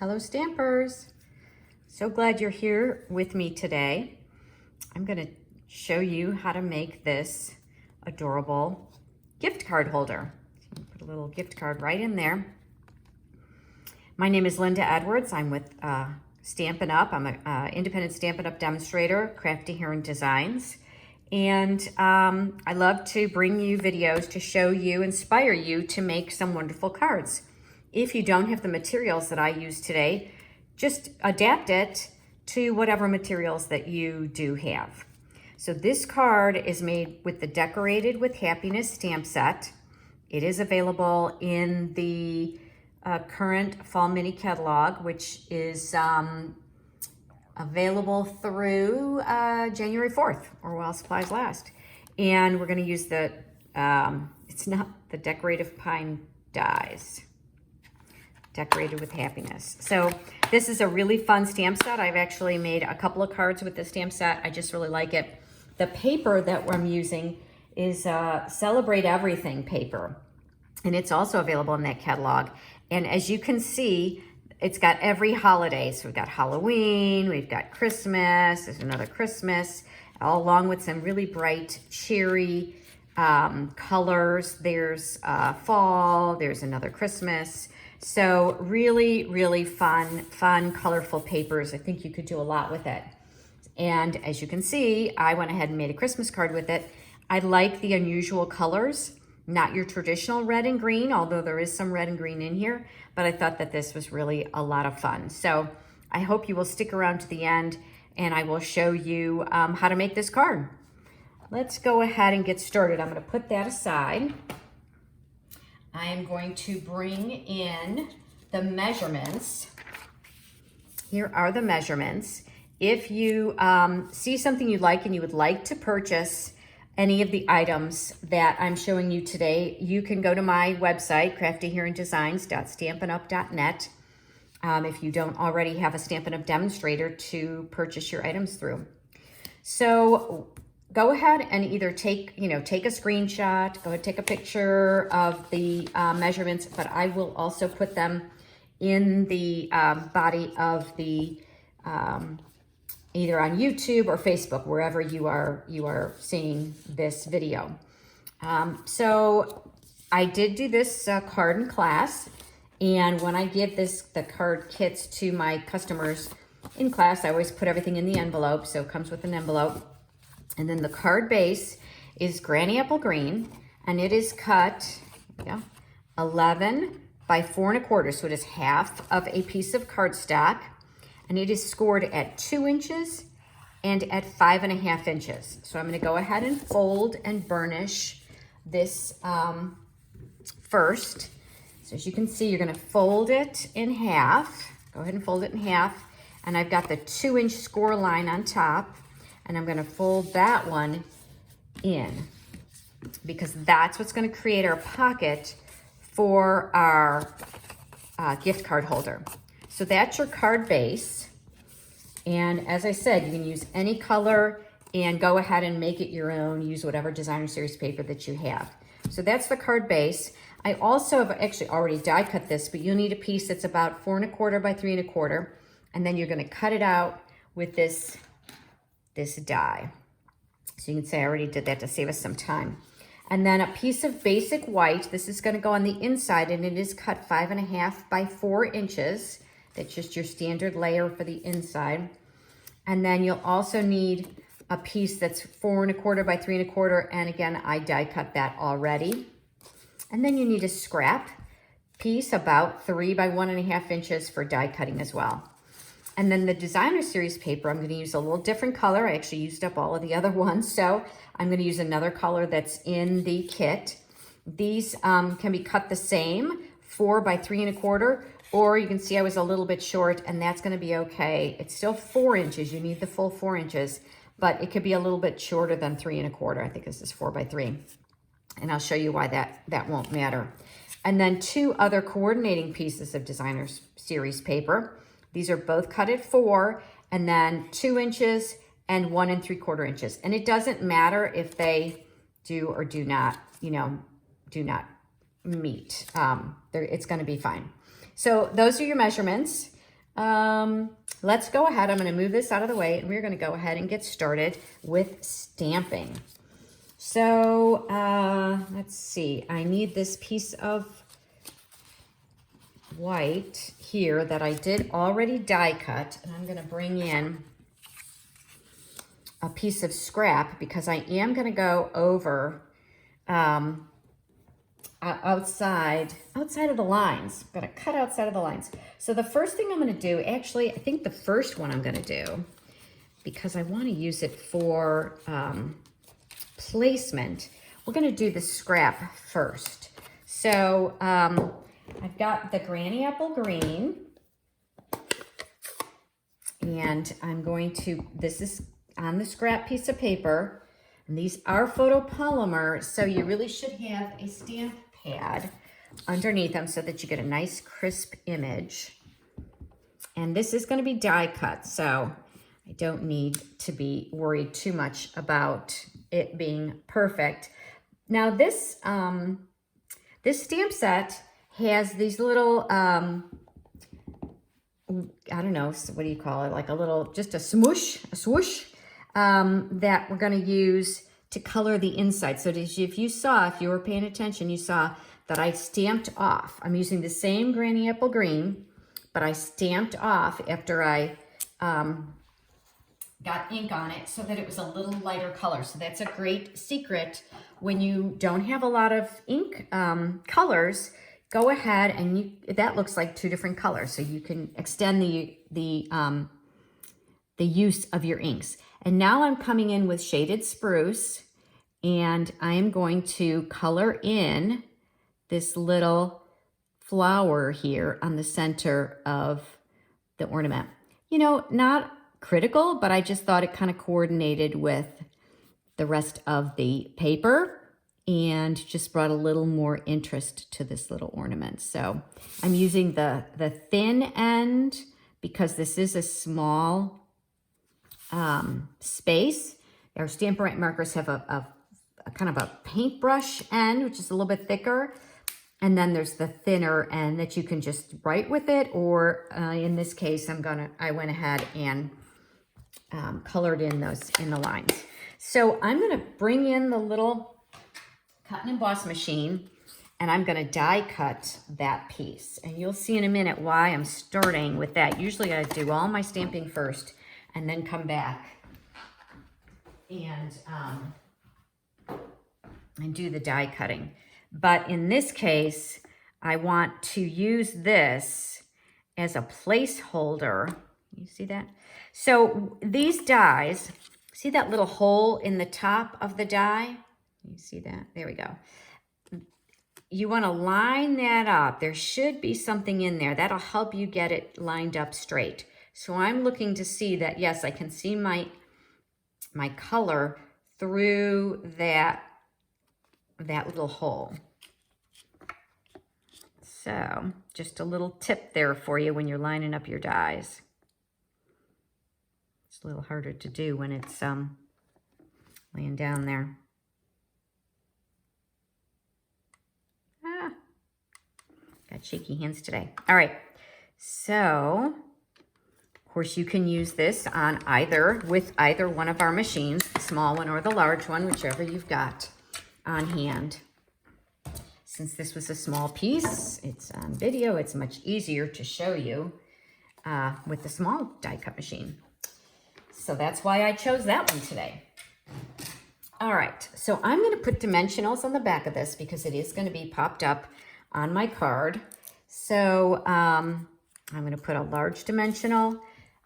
Hello Stampers. So glad you're here with me today. I'm going to show you how to make this adorable gift card holder. Put a little gift card right in there. My name is Linda Edwards. I'm with Stampin Up. I'm an independent Stampin Up demonstrator, Crafty Heron Designs. And I love to bring you videos to show you, inspire you to make some wonderful cards. If you don't have the materials that I use today, just adapt it to whatever materials that you do have. So this card is made with the Decorated with Happiness stamp set. It is available in the current Fall Mini Catalog, which is available through January 4th, or while supplies last. And we're going to use the, it's not the Decorative Pine dies. Decorated with Happiness. So this is a really fun stamp set. I've actually made a couple of cards with this stamp set. I just really like it. The paper that I'm using is Celebrate Everything paper. And it's also available in that catalog. And as you can see, it's got every holiday. So we've got Halloween, we've got Christmas, there's another Christmas, all along with some really bright cherry colors. There's fall, there's another Christmas. So really, really fun, colorful papers. I think you could do a lot with it. And as you can see, I went ahead and made a Christmas card with it. I like the unusual colors, not your traditional red and green, although there is some red and green in here, but I thought that this was really a lot of fun. So I hope you will stick around to the end and I will show you how to make this card. Let's go ahead and get started. I'm going to put that aside. I am going to bring in the measurements. Here are the measurements. If you see something you like and you would like to purchase any of the items that I'm showing you today, you can go to my website, craftyherondesigns.stampinup.net, if you don't already have a Stampin' Up demonstrator to purchase your items through. So go ahead and either take a screenshot, go ahead, take a picture of the measurements, but I will also put them in the body of the, either on YouTube or Facebook, wherever you are seeing this video. So I did do this card in class, and when I give the card kits to my customers in class, I always put everything in the envelope, so it comes with an envelope. And then the card base is Granny Apple Green, and it is cut 11 by 4 1/4, so it is half of a piece of cardstock, and it is scored at 2 inches and at 5 1/2 inches. So I'm going to go ahead and fold and burnish this first. So as you can see, you're going to fold it in half. Go ahead and fold it in half, and I've got the 2-inch score line on top. And I'm going to fold that one in because that's what's going to create our pocket for our gift card holder. So that's your card base. And as I said, you can use any color and go ahead and make it your own. Use whatever designer series paper that you have. So that's the card base. I also have actually already die cut this, but you'll need a piece that's about 4 1/4 by 3 1/4. And then you're going to cut it out with this die. So you can say I already did that to save us some time. And then a piece of basic white. This is going to go on the inside, and it is cut 5 1/2 by 4 inches. That's just your standard layer for the inside. And then you'll also need a piece that's 4 1/4 by 3 1/4. And again, I die cut that already. And then you need a scrap piece about 3 by 1 1/2 inches for die cutting as well. And then the designer series paper, I'm going to use a little different color. I actually used up all of the other ones, so I'm going to use another color that's in the kit. These can be cut the same, 4 by 3 1/4, or you can see I was a little bit short, and that's going to be okay. It's still 4 inches. You need the full 4 inches, but it could be a little bit shorter than 3 1/4. I think this is 4 by 3, and I'll show you why that won't matter. And then 2 other coordinating pieces of designer series paper. These are both cut at 4, and then 2 inches and 1 3/4 inches. And it doesn't matter if they do or do not, do not meet. It's going to be fine. So those are your measurements. Let's go ahead. I'm going to move this out of the way, and we're going to go ahead and get started with stamping. So let's see. I need this piece of white here that I did already die cut, and I'm going to bring in a piece of scrap because I am going to go over outside of the lines. I'm going to cut outside of the lines. So the first thing I'm going to do, actually, I think the first one I'm going to do, because I want to use it for placement, we're going to do the scrap first. So I've got the Granny Apple Green, and I'm going to, this is on the scrap piece of paper, and these are photopolymer, so you really should have a stamp pad underneath them so that you get a nice crisp image. And this is going to be die cut, so I don't need to be worried too much about it being perfect. Now this this stamp set has these little I don't know, what do you call it? Like a little, just a swoosh that we're going to use to color the inside. So if you were paying attention, you saw that I stamped off. I'm using the same Granny Apple Green, but I stamped off after I got ink on it so that it was a little lighter color. So that's a great secret when you don't have a lot of ink colors. Go ahead and that looks like two different colors, so you can extend the use of your inks. And now I'm coming in with Shaded Spruce, and I am going to color in this little flower here on the center of the ornament. You know, not critical, but I just thought it kind of coordinated with the rest of the paper and just brought a little more interest to this little ornament. So I'm using the thin end because this is a small space. Our Stampin' Up markers have a kind of a paintbrush end, which is a little bit thicker. And then there's the thinner end that you can just write with it, or in this case, I went ahead and colored in the lines. So I'm gonna bring in the little cut and emboss machine, and I'm gonna die cut that piece. And you'll see in a minute why I'm starting with that. Usually I do all my stamping first and then come back and do the die cutting. But in this case, I want to use this as a placeholder. You see that? So these dies, see that little hole in the top of the die? You see that? There we go. You want to line that up. There should be something in there. That'll help you get it lined up straight. So I'm looking to see that, yes, I can see my color through that little hole. So just a little tip there for you when you're lining up your dies. It's a little harder to do when it's laying down there. Got shaky hands today. All right, so of course you can use this on with either one of our machines, the small one or the large one, whichever you've got on hand. Since this was a small piece, it's on video, it's much easier to show you with the small die cut machine. So that's why I chose that one today. All right, so I'm going to put dimensionals on the back of this because it is going to be popped up on my card. So I'm going to put a large dimensional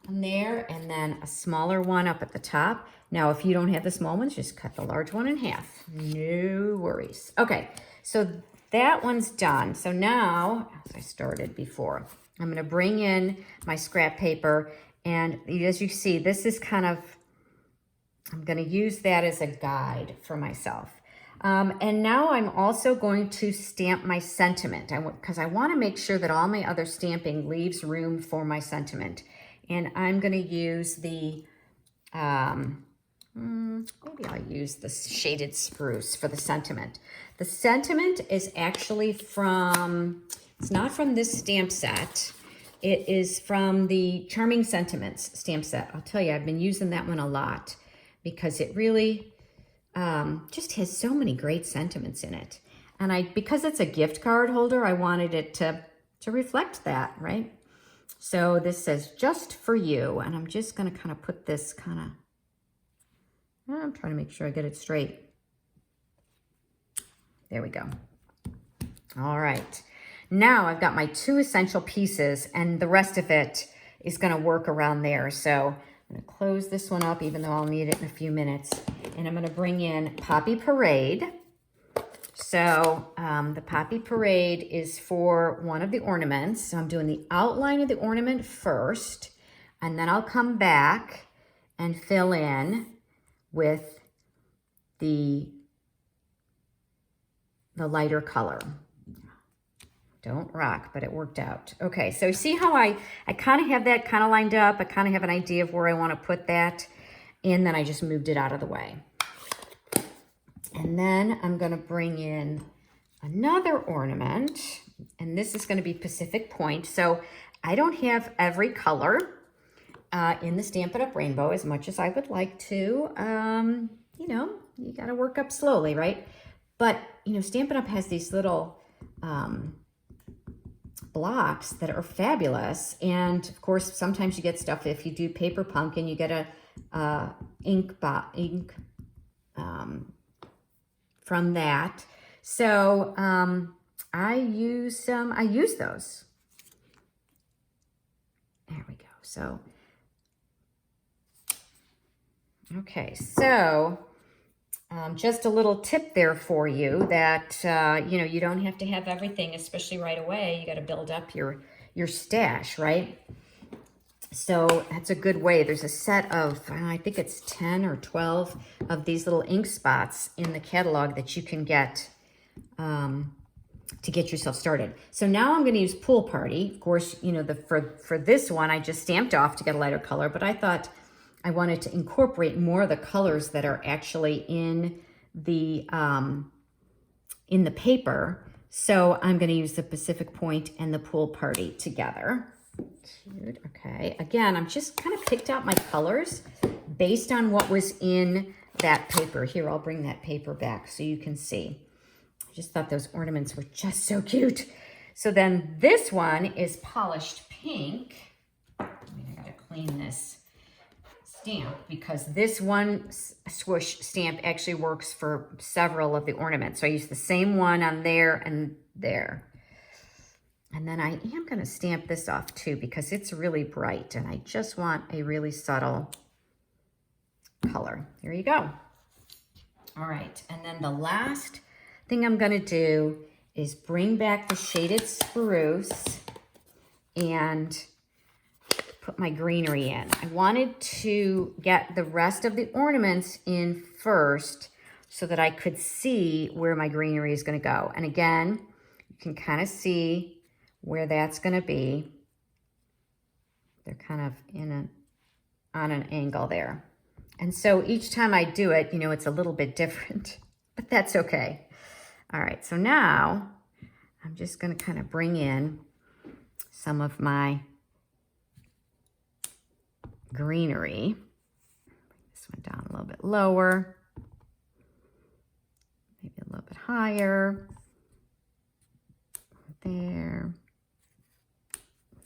on there and then a smaller one up at the top. Now, if you don't have the small ones, just cut the large one in half. No worries. Okay, so that one's done. So now, as I started before, I'm going to bring in my scrap paper. And as you see, this is kind of, I'm going to use that as a guide for myself. And now I'm also going to stamp my sentiment because I want to make sure that all my other stamping leaves room for my sentiment. And I'm going to use the, maybe I'll use the Shaded Spruce for the sentiment. The sentiment is actually it's not from this stamp set. It is from the Charming Sentiments stamp set. I'll tell you, I've been using that one a lot because it really just has so many great sentiments in it. And because it's a gift card holder, I wanted it to reflect that, right? So this says, just for you. And I'm just going to kind of put this I'm trying to make sure I get it straight. There we go. All right. Now I've got my 2 essential pieces, and the rest of it is going to work around there. So I'm going to close this one up, even though I'll need it in a few minutes. And I'm going to bring in Poppy Parade. So the Poppy Parade is for one of the ornaments. So I'm doing the outline of the ornament first, and then I'll come back and fill in with the lighter color. Don't rock, but it worked out. Okay, so see how I kind of have that kind of lined up. I kind of have an idea of where I want to put that, and then I just moved it out of the way. And then I'm going to bring in another ornament, and this is going to be Pacific Point. So I don't have every color in the Stampin' Up! Rainbow as much as I would like to. You know, you got to work up slowly, right? But, you know, Stampin' Up! Has these little blocks that are fabulous. And, of course, sometimes you get stuff. If you do Paper Pumpkin, you get a ink from that. So I use those. There we go. So, okay, so just a little tip there for you that, you know, you don't have to have everything, especially right away. You got to build up your stash, right? So that's a good way. There's a set of, I think it's 10 or 12 of these little ink spots in the catalog that you can get to get yourself started. So now I'm going to use Pool Party. Of course, you know, for this one, I just stamped off to get a lighter color, but I thought I wanted to incorporate more of the colors that are actually in the paper. So I'm going to use the Pacific Point and the Pool Party together. Cute. Okay. Again, I'm just kind of picked out my colors based on what was in that paper. Here, I'll bring that paper back so you can see. I just thought those ornaments were just so cute. So then this one is Polished Pink. I gotta clean this stamp because this one swoosh stamp actually works for several of the ornaments. So I use the same one on there and there. And then I am going to stamp this off too because it's really bright and I just want a really subtle color. Here you go. All right. And then the last thing I'm going to do is bring back the Shaded Spruce and put my greenery in. I wanted to get the rest of the ornaments in first so that I could see where my greenery is going to go. And again, you can kind of see where that's going to be. They're kind of on an angle there. And so each time I do it, you know, it's a little bit different, but that's okay. All right, so now I'm just going to kind of bring in some of my greenery. Bring this one down a little bit lower, maybe a little bit higher. There.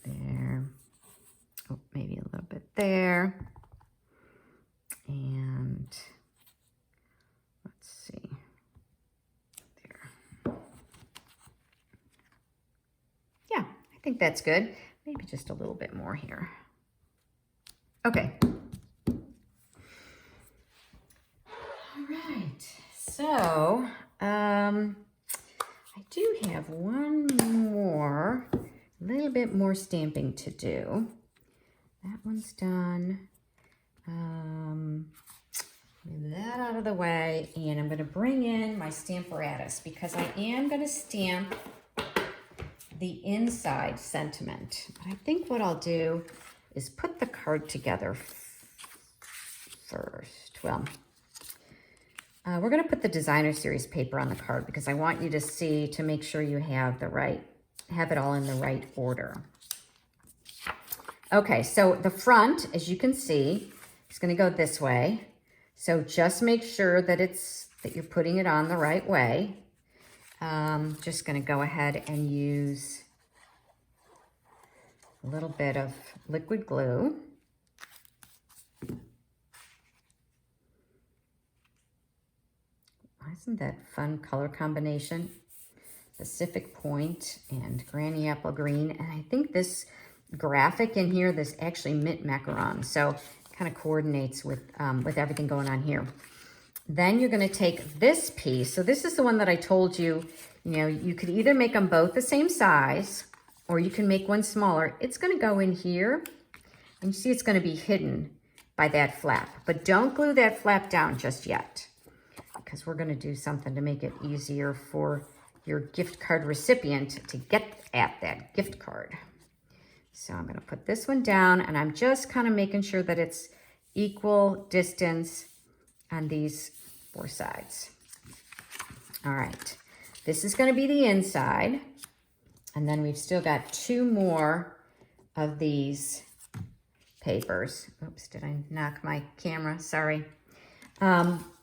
There. Oh, maybe a little bit there. And let's see. There. Yeah, I think that's good. Maybe just a little bit more here. Okay. All right. So, I do have one more, a little bit more stamping to do. That one's done. Move that out of the way, and I'm going to bring in my Stamparatus because I am going to stamp the inside sentiment. But I think what I'll do is put the card together first. Well, we're going to put the Designer Series paper on the card because I want you to see to make sure you have it all in the right order. Okay, so the front, as you can see, is going to go this way. So just make sure that you're putting it on the right way. Just going to go ahead and use a little bit of liquid glue. Isn't that fun color combination? Pacific Point and Granny Apple Green. And I think this graphic in here, this actually mint macaron. So it kind of coordinates with everything going on here. Then you're going to take this piece. So this is the one that I told you, you could either make them both the same size or you can make one smaller. It's going to go in here and you see it's going to be hidden by that flap. But don't glue that flap down just yet because we're going to do something to make it easier for your gift card recipient to get at that gift card. So I'm going to put this one down and I'm just kind of making sure that it's equal distance on these 4 sides. All right, this is going to be the inside. And then we've still got 2 more of these papers. Oops, did I knock my camera? Sorry.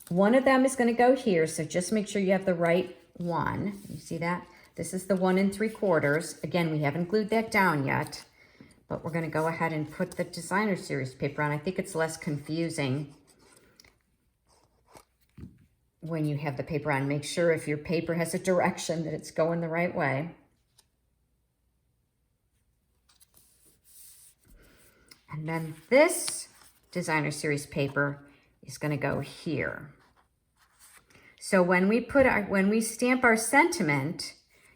One of them is going to go here. So just make sure you have the right one. You see that? This is the 1 3/4. Again, we haven't glued that down yet, but we're going to go ahead and put the designer series paper on. I think it's less confusing when you have the paper on. Make sure if your paper has a direction that it's going the right way. And then this designer series paper is going to go here. So when we stamp our sentiment,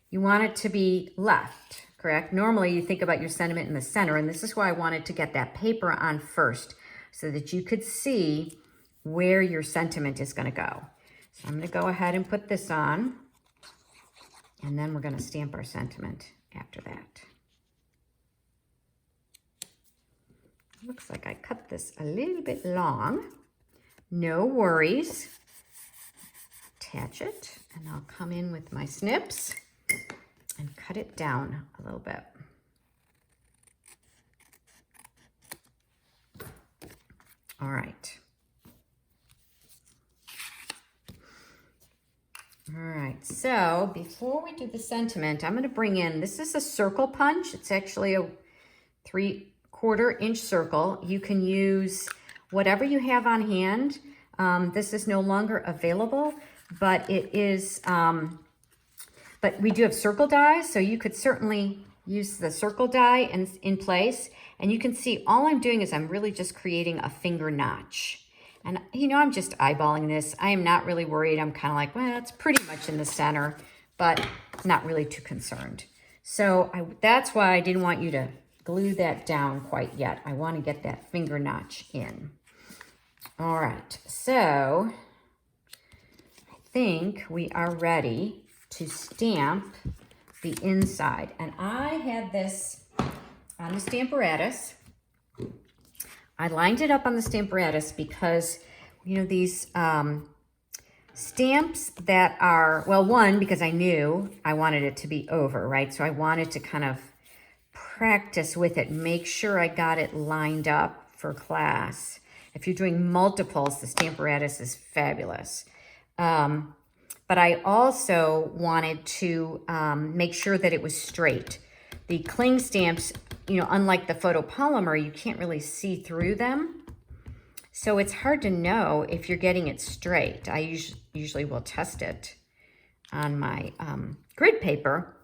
you want it to be left, correct? Normally you think about your sentiment in the center, and this is why I wanted to get that paper on first so that you could see where your sentiment is going to go. So I'm going to go ahead and put this on, and then we're going to stamp our sentiment after that. Looks like I cut this a little bit long. No worries. Attach it, and I'll come in with my snips and cut it down a little bit. All right. All right, so before we do the sentiment, I'm going to bring in, this is a circle punch. It's actually a 3/4 inch circle. You can use whatever you have on hand. This is no longer available, but it is, but we do have circle dies, so you could certainly use the circle die in place. And you can see all I'm doing is I'm really just creating a finger notch. And, I'm just eyeballing this. I am not really worried. I'm kind of like, well, it's pretty much in the center, but not really too concerned. So that's why I didn't want you to glue that down quite yet. I want to get that finger notch in. All right, so I think we are ready to stamp the inside. And I had this on the Stamparatus. I lined it up on the Stamparatus because, these stamps that are, well, one, because I knew I wanted it to be over, right? So I wanted to kind of practice with it, make sure I got it lined up for class. If you're doing multiples, the Stamparatus is fabulous. But I also wanted to make sure that it was straight. The cling stamps, unlike the photopolymer, you can't really see through them. So it's hard to know if you're getting it straight. I usually will test it on my grid paper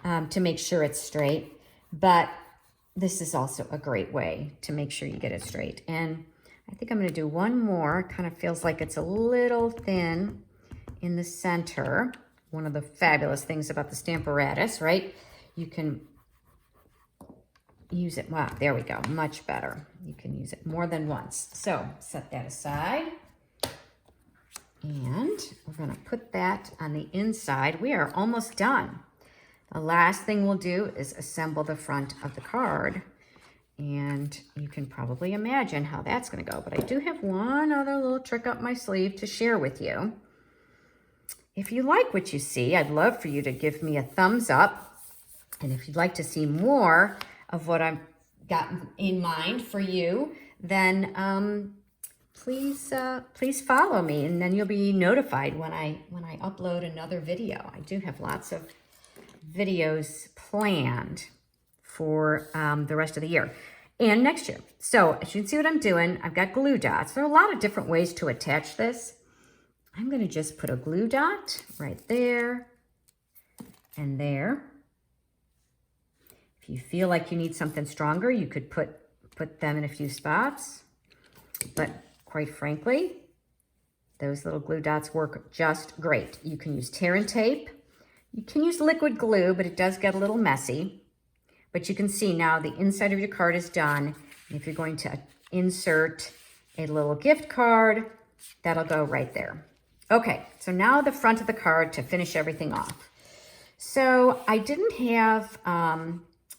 to make sure it's straight. But this is also a great way to make sure you get it straight. And I think I'm going to do one more. Kind of feels like it's a little thin in the center. One of the fabulous things about the Stamparatus, right? You can use it. Wow, there we go. Much better. You can use it more than once. So set that aside. And we're going to put that on the inside. We are almost done. The last thing we'll do is assemble the front of the card. And you can probably imagine how that's going to go. But I do have one other little trick up my sleeve to share with you. If you like what you see, I'd love for you to give me a thumbs up. And if you'd like to see more of what I'm got in mind for you, then please follow me, and then you'll be notified when I upload another video. I do have lots of videos planned for the rest of the year and next year. So as you can see what I'm doing, I've got glue dots. There are a lot of different ways to attach this. I'm going to just put a glue dot right there and there. If you feel like you need something stronger, you could put them in a few spots. But quite frankly, those little glue dots work just great. You can use tear and tape. You can use liquid glue, but it does get a little messy. But you can see now the inside of your card is done. If you're going to insert a little gift card, that'll go right there. Okay, so now the front of the card to finish everything off. So I didn't have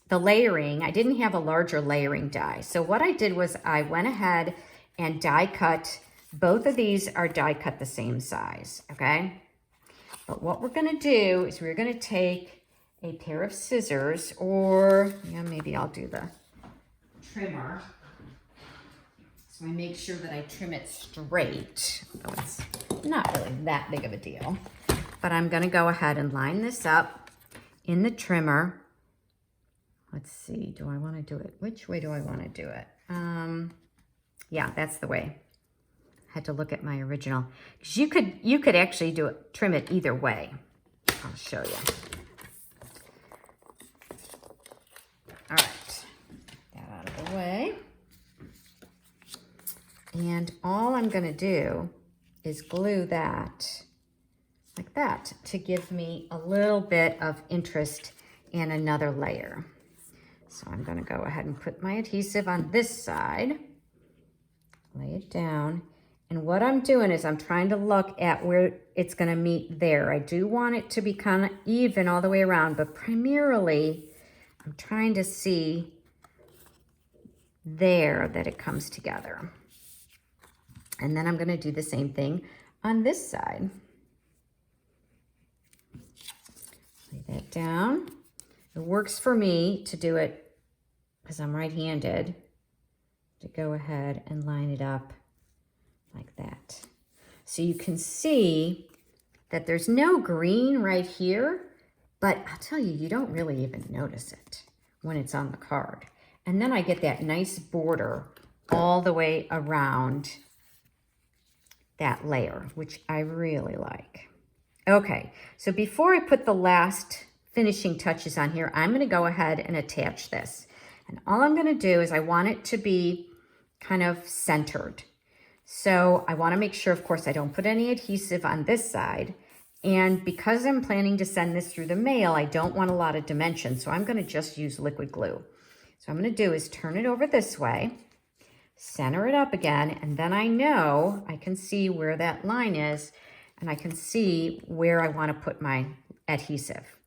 the layering. I didn't have a larger layering die. So what I did was I went ahead and die cut. Both of these are die cut the same size, okay? But what we're gonna do is we're gonna take a pair of scissors, or yeah, maybe I'll do the trimmer. So I make sure that I trim it straight, though it's not really that big of a deal. But I'm gonna go ahead and line this up in the trimmer. Let's see, do I wanna do it? Which way do I wanna do it? Yeah, that's the way. I had to look at my original. Because you could actually trim it either way. I'll show you. All right, get that out of the way. And all I'm gonna do is glue that like that to give me a little bit of interest in another layer. So I'm gonna go ahead and put my adhesive on this side, lay it down. And what I'm doing is I'm trying to look at where it's gonna meet there. I do want it to be kind of even all the way around, but primarily I'm trying to see there that it comes together. And then I'm gonna do the same thing on this side. Lay that down. It works for me to do it because I'm right-handed, to go ahead and line it up like that. So you can see that there's no green right here, but I'll tell you, you don't really even notice it when it's on the card. And then I get that nice border all the way around that layer, which I really like. Okay, so before I put the last finishing touches on here, I'm gonna go ahead and attach this. And all I'm gonna do is I want it to be kind of centered. So I wanna make sure, of course, I don't put any adhesive on this side. And because I'm planning to send this through the mail, I don't want a lot of dimension. So I'm gonna just use liquid glue. So what I'm gonna do is turn it over this way, center it up again, and then I know I can see where that line is, and I can see where I wanna put my adhesive.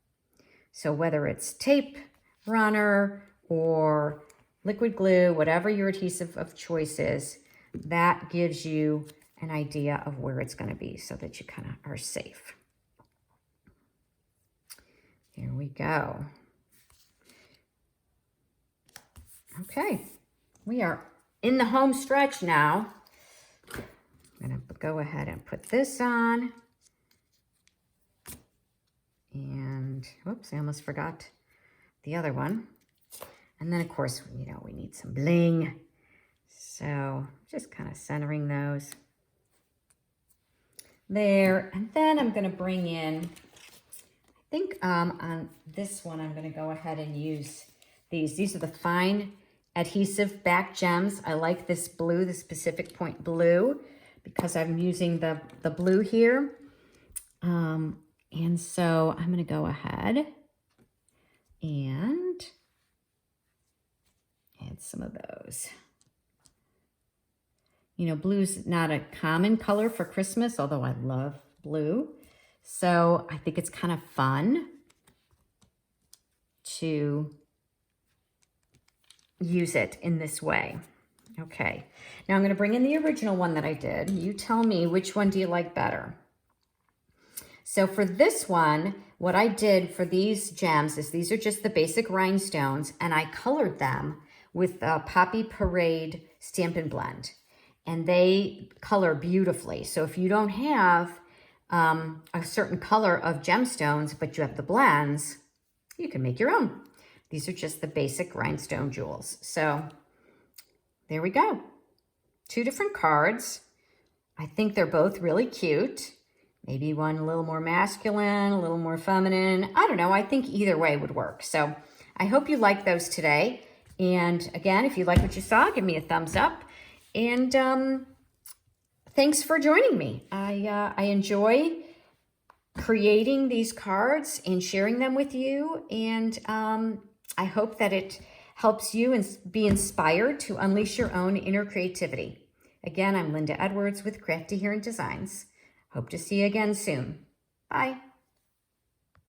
So whether it's tape runner or liquid glue, whatever your adhesive of choice is, that gives you an idea of where it's going to be so that you kind of are safe. Here we go. Okay, we are in the home stretch now. I'm going to go ahead and put this on. And, whoops, I almost forgot the other one. And then, of course, you know, we need some bling. So just kind of centering those there. And then I'm going to bring in, I think on this one, I'm going to go ahead and use these. These are the fine adhesive back gems. I like this blue, the Specific Point blue, because I'm using the blue here. And so I'm going to go ahead and add some of those. You know, blue's not a common color for Christmas, although I love blue. So I think it's kind of fun to use it in this way. Okay, now I'm going to bring in the original one that I did. You tell me, which one do you like better? So for this one, what I did for these gems is these are just the basic rhinestones, and I colored them with Poppy Parade Stampin' Blend. And they color beautifully. So if you don't have a certain color of gemstones, but you have the blends, you can make your own. These are just the basic rhinestone jewels. So there we go. 2 different cards. I think they're both really cute. Maybe one a little more masculine, a little more feminine. I don't know. I think either way would work. So I hope you like those today. And again, if you like what you saw, give me a thumbs up. And thanks for joining me. I enjoy creating these cards and sharing them with you. And I hope that it helps you and be inspired to unleash your own inner creativity. Again, I'm Linda Edwards with Crafty Here in Designs. Hope to see you again soon. Bye.